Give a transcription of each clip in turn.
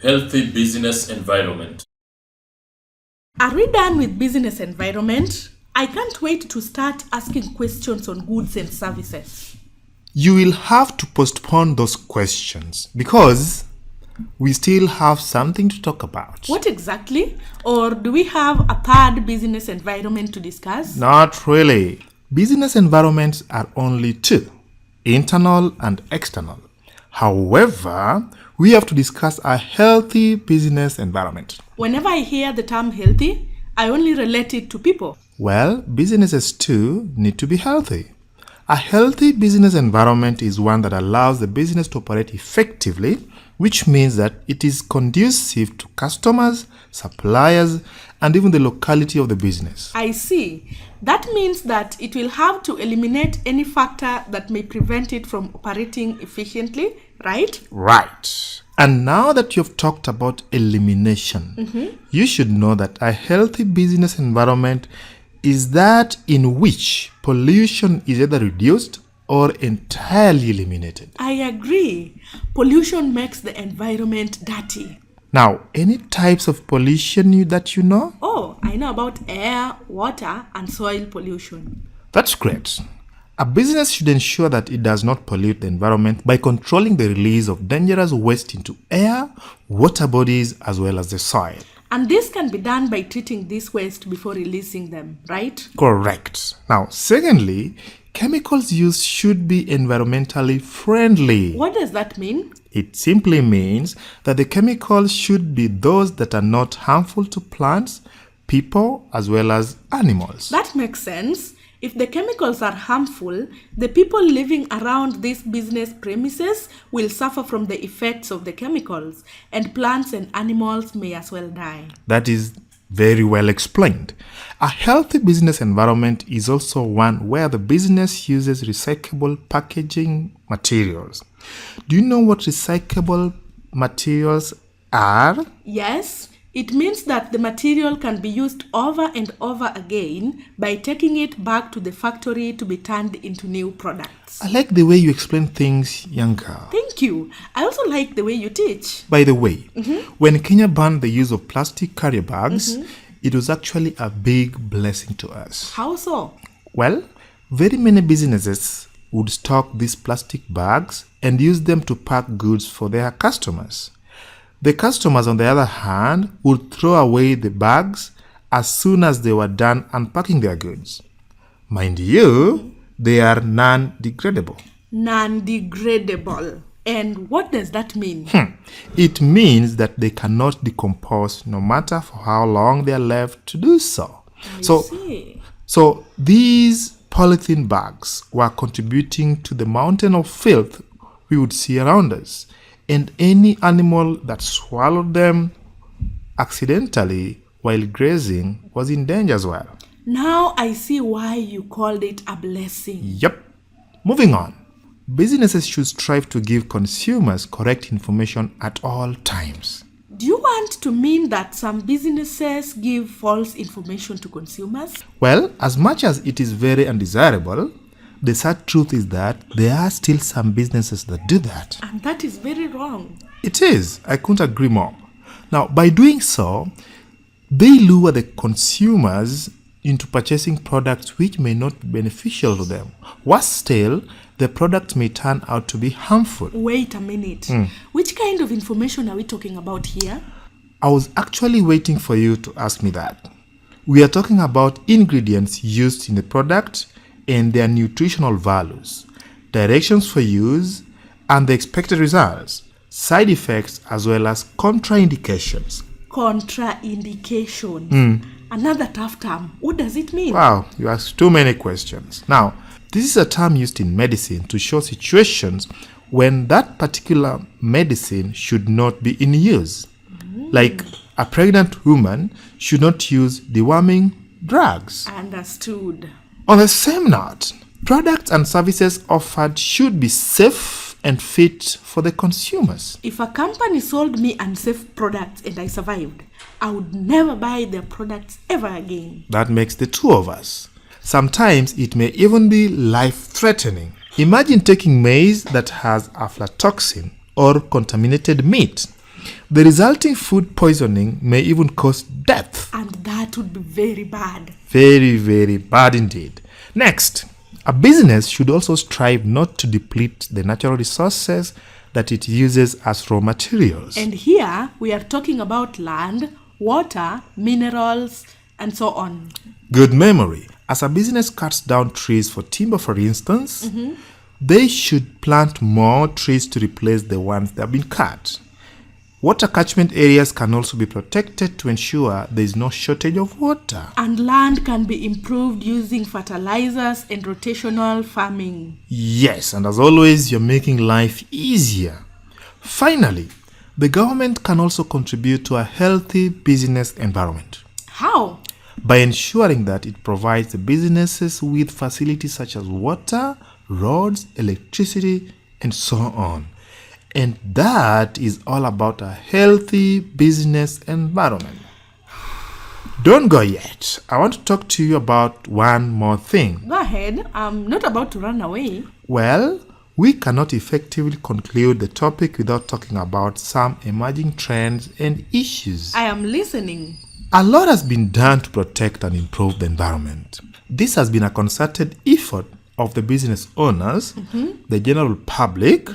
Healthy business environment. Are we done with business environment? I can't wait to start asking questions on goods and services. You will have to postpone those questions because we still have something to talk about. What exactly? Or do we have a third business environment to discuss? Not really. Business environments are only two, internal and external. However, we have to discuss a healthy business environment. Whenever I hear the term healthy, I only relate it to people. Well, businesses too need to be healthy. A healthy business environment is one that allows the business to operate effectively, which means that it is conducive to customers, suppliers, and even the locality of the business. I see. That means that it will have to eliminate any factor that may prevent it from operating efficiently, right? Right. And now that you've talked about elimination, you should know that a healthy business environment is that in which pollution is either reduced or entirely eliminated. I agree. Pollution makes the environment dirty. Now, any types of pollution that you know? Oh, I know about air, water, and soil pollution. That's great. A business should ensure that it does not pollute the environment by controlling the release of dangerous waste into air, water bodies, as well as the soil. And this can be done by treating this waste before releasing them, right? Correct. Now, secondly, chemicals used should be environmentally friendly. What does that mean? It simply means that the chemicals should be those that are not harmful to plants, people, as well as animals. That makes sense. If the chemicals are harmful, the people living around these business premises will suffer from the effects of the chemicals, and plants and animals may as well die. That is very well explained. A healthy business environment is also one where the business uses recyclable packaging materials. Do you know what recyclable materials are? Yes, it means that the material can be used over and over again by taking it back to the factory to be turned into new products. I like the way you explain things, young girl. Thank you. I also like the way you teach. By the way, when Kenya banned the use of plastic carrier bags, it was actually a big blessing to us. How so? Well, very many businesses would stock these plastic bags and use them to pack goods for their customers. The customers, on the other hand, would throw away the bags as soon as they were done unpacking their goods. Mind you, they are non-degradable. Non-degradable. And what does that mean? It means that they cannot decompose no matter for how long they are left to do so. I see. So these polythene bags were contributing to the mountain of filth we would see around us. And any animal that swallowed them accidentally while grazing was in danger as well. Now I see why you called it a blessing. Yep. Moving on. Businesses should strive to give consumers correct information at all times. Do you want to mean that some businesses give false information to consumers? Well, as much as it is very undesirable, the sad truth is that there are still some businesses that do that. And that is very wrong. It is. I couldn't agree more. Now, by doing so, they lure the consumers into purchasing products which may not be beneficial to them. Worse still, the product may turn out to be harmful. Wait a minute. Which kind of information are we talking about here? I was actually waiting for you to ask me that. We are talking about ingredients used in the product and their nutritional values, directions for use, and the expected results, side effects, as well as contraindications. Contraindication. Another tough term. What does it mean? Wow, you ask too many questions. Now, this is a term used in medicine to show situations when that particular medicine should not be in use. Like a pregnant woman should not use deworming drugs. Understood. On the same note, products and services offered should be safe and fit for the consumers. If a company sold me unsafe products and I survived, I would never buy their products ever again. That makes the two of us. Sometimes it may even be life-threatening. Imagine taking maize that has aflatoxin or contaminated meat. The resulting food poisoning may even cause death. And that would be very bad. Very, very bad indeed. Next, a business should also strive not to deplete the natural resources that it uses as raw materials. And here we are talking about land, water, minerals, and so on. Good memory. As a business cuts down trees for timber, for instance, they should plant more trees to replace the ones that have been cut. Water catchment areas can also be protected to ensure there is no shortage of water. And land can be improved using fertilizers and rotational farming. Yes, and as always, you're making life easier. Finally, the government can also contribute to a healthy business environment. How? By ensuring that it provides the businesses with facilities such as water, roads, electricity, and so on. And that is all about a healthy business environment. Don't go yet. I want to talk to you about one more thing. Go ahead. I'm not about to run away. Well, we cannot effectively conclude the topic without talking about some emerging trends and issues. I am listening. A lot has been done to protect and improve the environment. This has been a concerted effort of the business owners, the general public,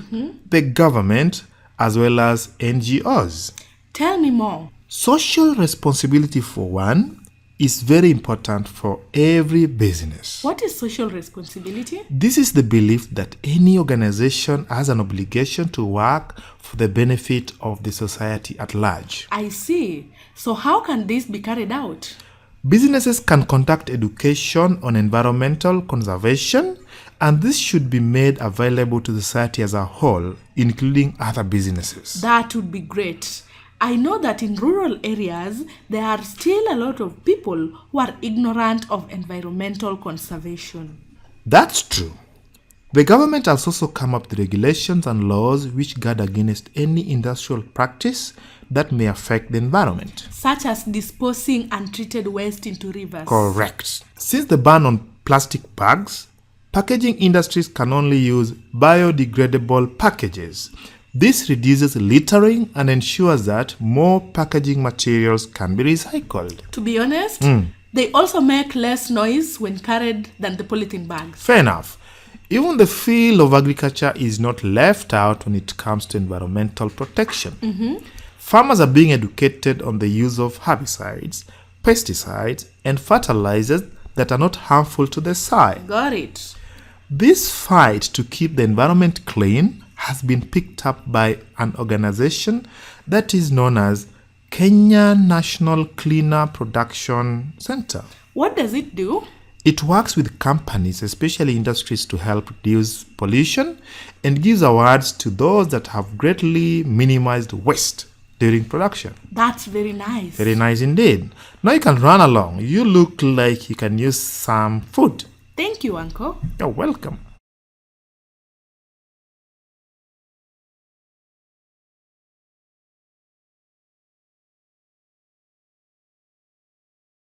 the government, as well as NGOs. Tell me more. Social responsibility, for one, is very important for every business. What is social responsibility? This is the belief that any organization has an obligation to work for the benefit of the society at large. I see. So how can this be carried out? Businesses can conduct education on environmental conservation, and this should be made available to the society as a whole, including other businesses. That would be great. I know that in rural areas, there are still a lot of people who are ignorant of environmental conservation. That's true. The government has also come up with regulations and laws which guard against any industrial practice that may affect the environment. Such as disposing untreated waste into rivers. Correct. Since the ban on plastic bags, packaging industries can only use biodegradable packages. This reduces littering and ensures that more packaging materials can be recycled. To be honest, they also make less noise when carried than the polythene bags. Fair enough. Even the field of agriculture is not left out when it comes to environmental protection. Farmers are being educated on the use of herbicides, pesticides, and fertilizers that are not harmful to the soil. Got it. This fight to keep the environment clean has been picked up by an organization that is known as Kenya National Cleaner Production Center. What does it do? It works with companies, especially industries, to help reduce pollution and gives awards to those that have greatly minimized waste during production. That's very nice. Very nice indeed. Now you can run along. You look like you can use some food. Thank you, Uncle. You're welcome.